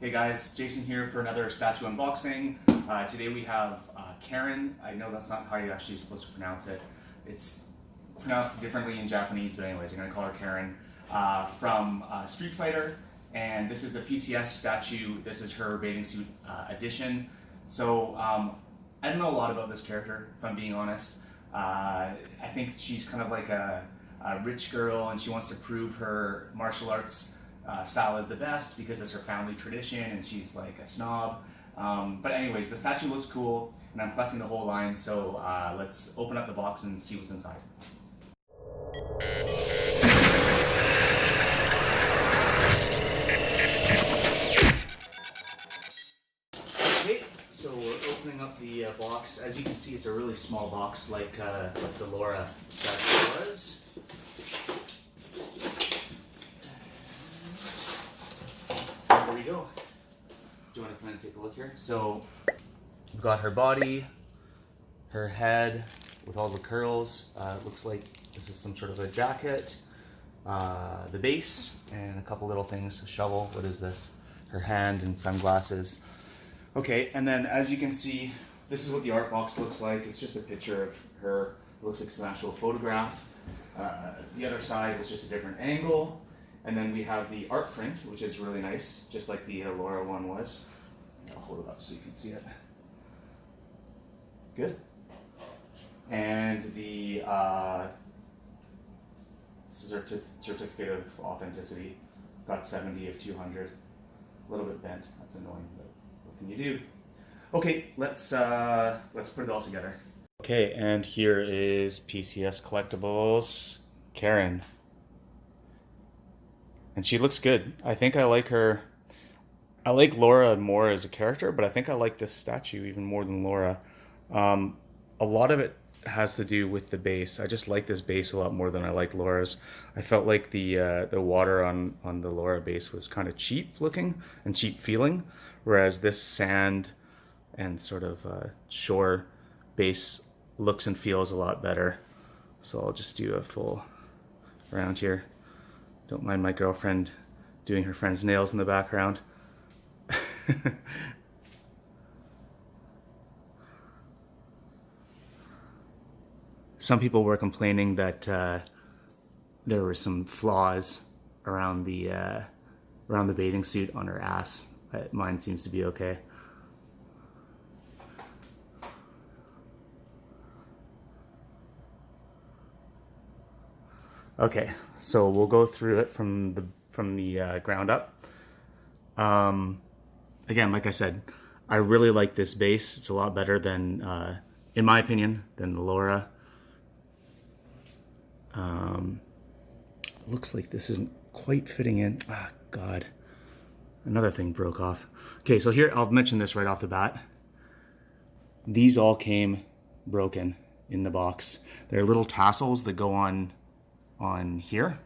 Hey guys, Jason here for another statue unboxing. Today we have Karin. I know that's not how you're actually supposed to pronounce it. It's pronounced differently in Japanese, but anyways, I'm going to call her Karin. From Street Fighter, and this is a PCS statue. This is her bathing suit edition. So I don't know a lot about this character, if I'm being honest. I think she's kind of like a rich girl, and she wants to prove her martial arts style is the best because it's her family tradition, and she's like a snob. But anyways, the statue looks cool, and I'm collecting the whole line, so let's open up the box and see what's inside. Okay, so we're opening up the box. As you can see, it's a really small box, like the Laura statue was. There we go. Do you want to come in and take a look here? So we've got her body, her head with all the curls. It looks like this is some sort of a jacket. The base and a couple little things. A shovel. What is this? Her hand and sunglasses. Okay, and then as you can see, this is what the art box looks like. It's just a picture of her. It looks like it's an actual photograph. The other side is just a different angle. And then we have the art print, which is really nice, just like the Laura one was. I'll hold it up so you can see it. Good. And the certificate of authenticity, got 70 of 200. A little bit bent. That's annoying, but what can you do? Okay, let's put it all together. Okay, and here is PCS Collectibles, Karin. And she looks good. I think I like her. I like Laura more as a character, but I think I like this statue even more than Laura. A lot of it has to do with the base. I just like this base a lot more than I like Laura's. I felt like the water on the Laura base was kind of cheap looking and cheap feeling, whereas this sand and sort of shore base looks and feels a lot better. So I'll just do a full round here. Don't mind my girlfriend doing her friend's nails in the background. Some people were complaining that there were some flaws around the bathing suit on her ass. Mine seems to be okay. Okay, so we'll go through it from the ground up. Again, like I said, I really like this base. It's a lot better than, in my opinion, than the Laura. Looks like this isn't quite fitting in. Ah, God. Another thing broke off. Okay, so here, I'll mention this right off the bat. These all came broken in the box. They're little tassels that go on here.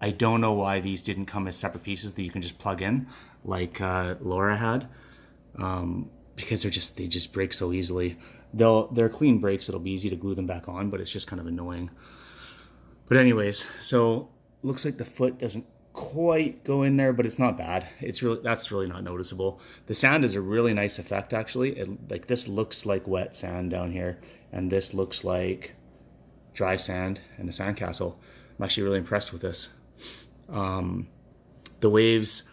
I don't know why these didn't come as separate pieces that you can just plug in like Laura had, because they just break so easily. They're clean breaks. It'll be easy to glue them back on, but it's just kind of annoying. But anyways, so looks like the foot doesn't quite go in there, but it's not bad. That's really not noticeable. The sand is a really nice effect, actually. Like this looks like wet sand down here, and this looks like dry sand and a sandcastle. I'm actually really impressed with this. The waves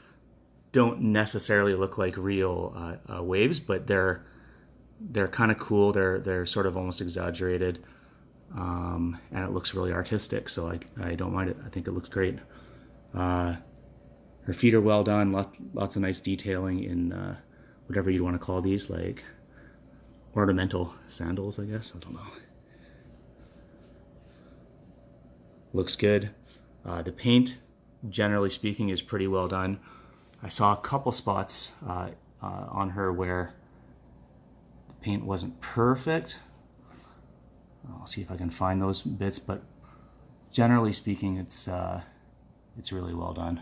don't necessarily look like real waves, but they're kind of cool. They're sort of almost exaggerated, and it looks really artistic. So I don't mind it. I think it looks great. Her feet are well done. Lots of nice detailing in whatever you'd want to call these, like ornamental sandals, I guess. I don't know. Looks good. The paint, generally speaking, is pretty well done. I saw a couple spots on her where the paint wasn't perfect. I'll see if I can find those bits, but generally speaking, it's really well done.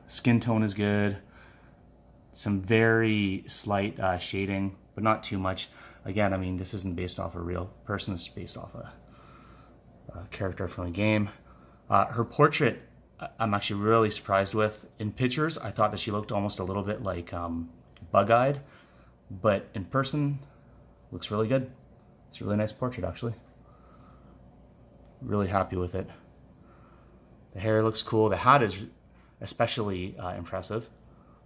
Skin tone is good. Some very slight shading, but not too much. Again, I mean, this isn't based off a real person. It's based off a character from a game. Her portrait I'm actually really surprised with. In pictures, I thought that she looked almost a little bit like bug-eyed, but in person, looks really good. It's a really nice portrait, actually. Really happy with it. The hair looks cool. The hat is especially impressive.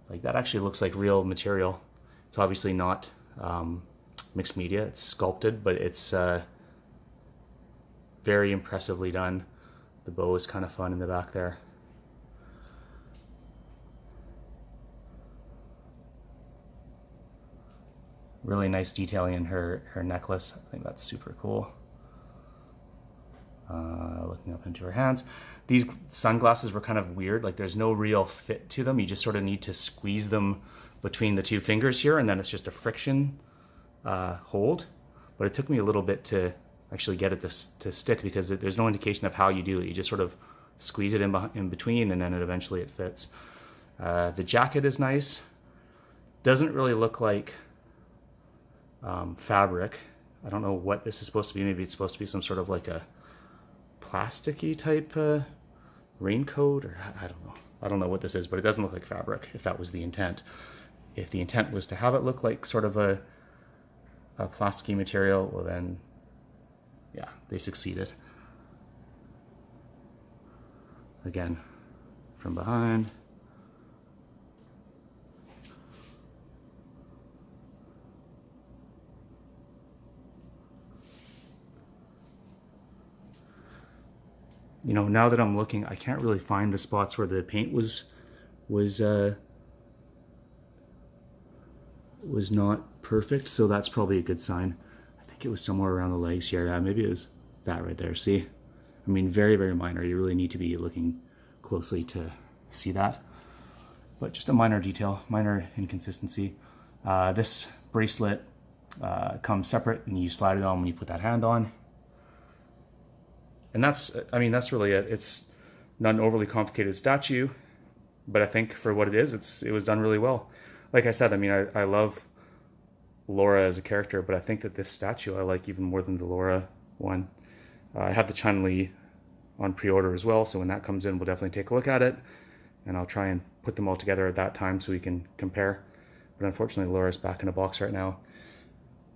Like, that actually looks like real material. It's obviously not mixed media. It's sculpted, but it's very impressively done. The bow is kind of fun in the back there. Really nice detailing in her necklace. I think that's super cool. Looking up into her hands. These sunglasses were kind of weird. Like, there's no real fit to them. You just sort of need to squeeze them between the two fingers here, and then it's just a friction hold. But it took me a little bit to actually get it to stick, because there's no indication of how you do it. You just sort of squeeze it in between, and then eventually it fits. The jacket is nice. Doesn't really look like fabric. I don't know what this is supposed to be. Maybe it's supposed to be some sort of like a plasticky type raincoat, or I don't know. I don't know what this is, but it doesn't look like fabric, if that was the intent. If the intent was to have it look like sort of a plasticky material, well then, yeah, they succeeded. Again, from behind. You know, now that I'm looking, I can't really find the spots where the paint was not perfect, so that's probably a good sign. I think it was somewhere around the legs here. Yeah, maybe it was that right there. See? I mean, very, very minor. You really need to be looking closely to see that. But just a minor detail, minor inconsistency. This bracelet comes separate, and you slide it on when you put that hand on. And that's, I mean, that's really it. It's not an overly complicated statue, but I think for what it is, it was done really well. Like I said, I mean, I love Laura as a character, but I think that this statue I like even more than the Laura one. I have the Chun-Li on pre-order as well, so when that comes in, we'll definitely take a look at it, and I'll try and put them all together at that time so we can compare. But unfortunately, Laura's back in a box right now.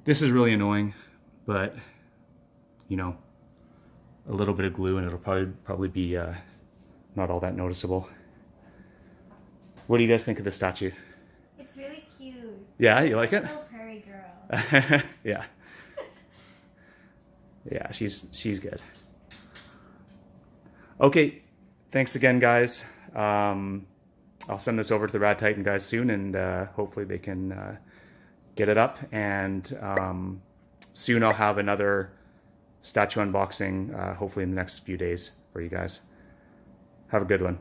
This is really annoying, but, you know, a little bit of glue and it'll probably be not all that noticeable. What do you guys think of the statue? It's really cute. Yeah, you like it? Little prairie girl. Yeah. Yeah, she's good. Okay, thanks again, guys. I'll send this over to the Radd Titan guys soon, and hopefully they can get it up. And soon I'll have another statue unboxing, hopefully in the next few days for you guys. Have a good one.